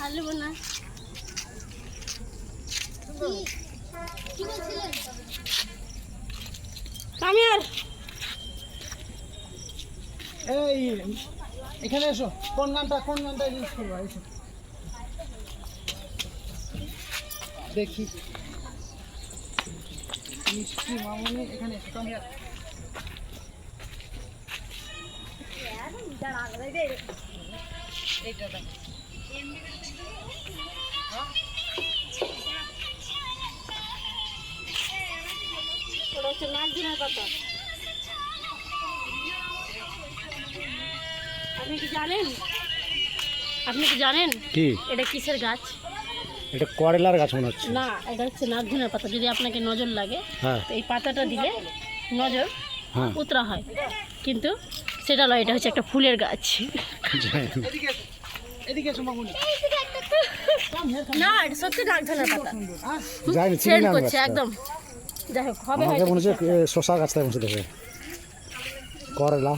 আলু না কি বলছিলেন কামিয়ার এই এখানে এসো কোন গানটা ইউজ করবা এসো দেখি মিষ্টি মামুনি এখানে এসো কামিয়ার এইটা দেখ ওটা হচ্ছে নাগদিনের পাতা আপনি কি জানেন কি এটা কিসের গাছ? এটা করলার গাছ মনে হচ্ছে। না, এটা হচ্ছে নাগদিনের পাতা। যদি আপনাকে নজর লাগে হ্যাঁ তো এই পাতাটা দিলে নজর হ্যাঁ উতরা হয়, কিন্তু সেটা নয়, এটা হচ্ছে একটা ফুলের গাছ। এদিকে এসো এদিকে এসো মামুনি না, এটা সত্যি নাগদিনের পাতা। যাইনি চিনি সেন্ড না করছে একদম। যাই হোক, হবে আমাকে হয়তো। মনে হচ্ছে শশা গাছটা মনে হচ্ছে দেখে করলা